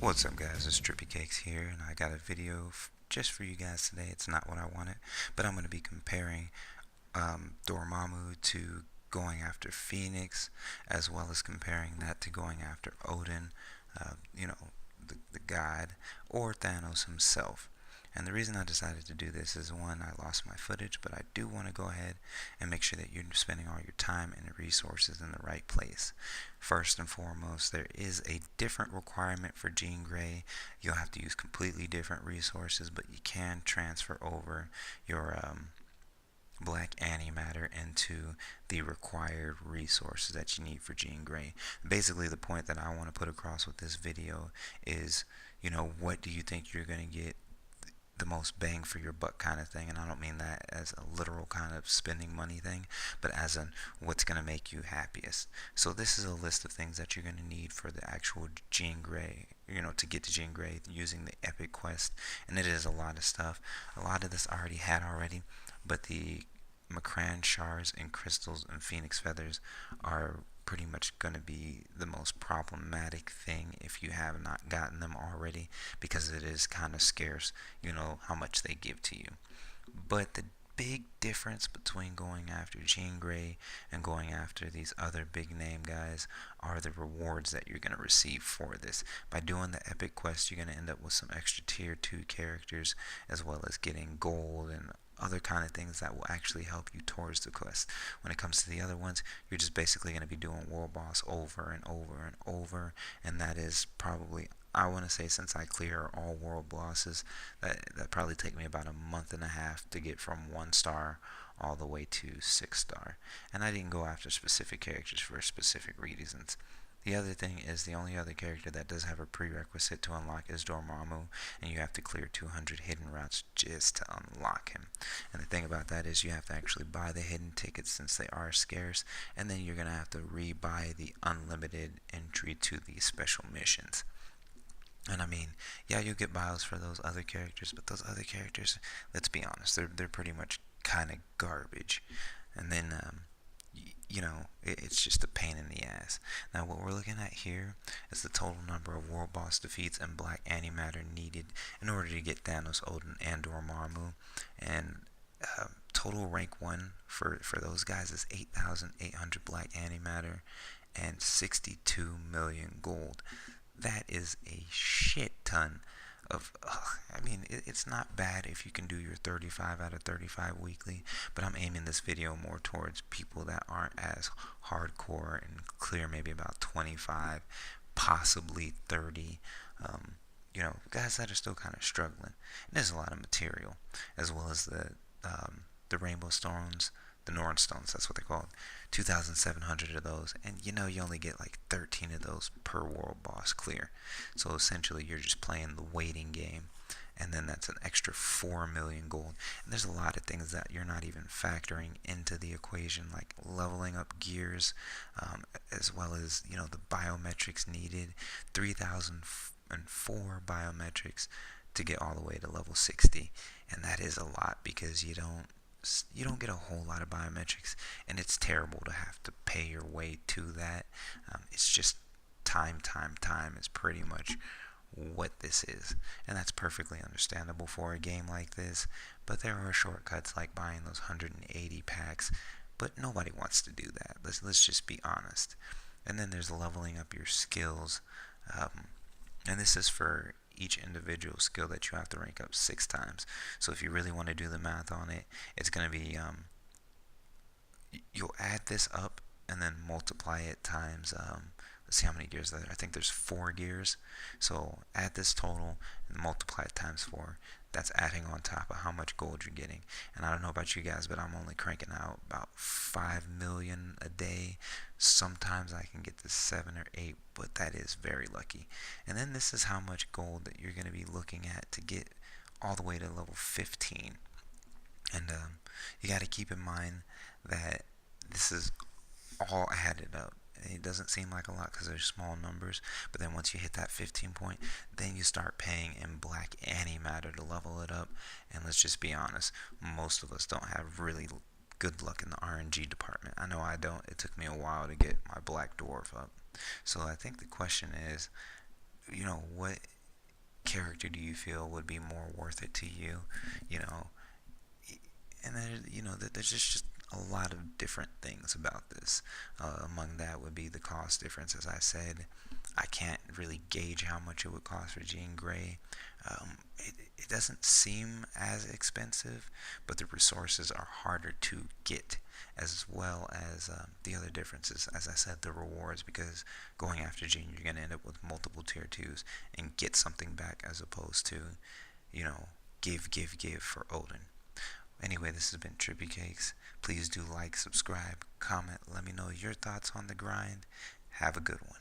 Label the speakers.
Speaker 1: What's up, guys? It's Drippy Cakes here, and I got a video just for you guys today. It's not what I wanted, but I'm going to be comparing Dormammu to going after Phoenix, as well as comparing that to going after Odin, the god, or Thanos himself. And the reason I decided to do this is one, I lost my footage, but I do want to go ahead and make sure that you're spending all your time and resources in the right place. First and foremost, there is a different requirement for Jean Grey. You'll have to use completely different resources, but you can transfer over your black antimatter into the required resources that you need for Jean Grey. Basically, the point that I want to put across with this video is, what do you think you're going to get the most bang for your buck kind of thing? And I don't mean that as a literal kind of spending money thing, but as in what's going to make you happiest. So this is a list of things that you're going to need for the actual Jean Grey, to get to Jean Grey using the epic quest. And it is a lot of stuff. A lot of this I already had already, but the Macran shards and crystals and phoenix feathers are pretty much going to be the most problematic thing if you have not gotten them already, because it is kind of scarce, how much they give to you. But the big difference between going after Jean Grey and going after these other big name guys are the rewards that you're going to receive for this. By doing the epic quest, you're going to end up with some extra tier 2 characters, as well as getting gold and other kind of things that will actually help you towards the quest. When it comes to the other ones, you're just basically going to be doing world boss over and over and over, and that is probably, I want to say, since I clear all world bosses, that probably take me about a month and a half to get from 1 star all the way to 6 star. And I didn't go after specific characters for specific reasons. The other thing is, the only other character that does have a prerequisite to unlock is Dormammu, and you have to clear 200 hidden routes just to unlock him. And the thing about that is you have to actually buy the hidden tickets since they are scarce, and then you're going to have to re-buy the unlimited entry to the special missions. And I mean, yeah, you'll get bios for those other characters, but those other characters, let's be honest, they're pretty much kind of garbage. And then it's just a pain in the ass. Now what we're looking at here is the total number of world boss defeats and black antimatter needed in order to get Thanos, Odin, and Dormammu. And total rank 1 for those guys is 8,800 black antimatter and 62 million gold. That is a shit ton of, I mean, it's not bad if you can do your 35 out of 35 weekly, but I'm aiming this video more towards people that aren't as hardcore and clear maybe about 25, possibly 30, guys that are still kind of struggling. And there's a lot of material, as well as the rainbow stones, the Norn stones, that's what they call it. 2,700 of those, and you only get like 13 of those per world boss clear. So essentially you're just playing the waiting game, and then that's an extra 4 million gold. And there's a lot of things that you're not even factoring into the equation, like leveling up gears, as well as the biometrics needed. 3,004 biometrics to get all the way to level 60, and that is a lot because you don't get a whole lot of biometrics, and it's terrible to have to pay your way to that. It's just time is pretty much what this is, and that's perfectly understandable for a game like this. But there are shortcuts like buying those 180 packs, but nobody wants to do that. Let's just be honest. And then there's leveling up your skills, and this is for each individual skill that you have to rank up 6 times. So if you really want to do the math on it, it's going to be, you'll add this up and then multiply it times, let's see how many gears there are. I think there's 4 gears. So add this total and multiply it times 4. That's adding on top of how much gold you're getting. And I don't know about you guys, but I'm only cranking out about 5 million a day. Sometimes I can get to 7 or 8, but that is very lucky. And then this is how much gold that you're going to be looking at to get all the way to level 15. And you got to keep in mind that this is all added up. It doesn't seem like a lot because they're small numbers, but then once you hit that 15 point, then you start paying in black antimatter to level it up. And let's just be honest, most of us don't have really good luck in the RNG department. I know I don't. It took me a while to get my black dwarf up. So I think the question is, what character do you feel would be more worth it to you? You know, and then there's just a lot of different things about this. Among that would be the cost difference. As I said, I can't really gauge how much it would cost for Jean Grey. It doesn't seem as expensive, but the resources are harder to get, as well as the other differences. As I said, the rewards, because going after Jean, you're going to end up with multiple tier 2s and get something back, as opposed to, give for Odin. Anyway, this has been Trippy Cakes. Please do like, subscribe, comment, let me know your thoughts on the grind. Have a good one.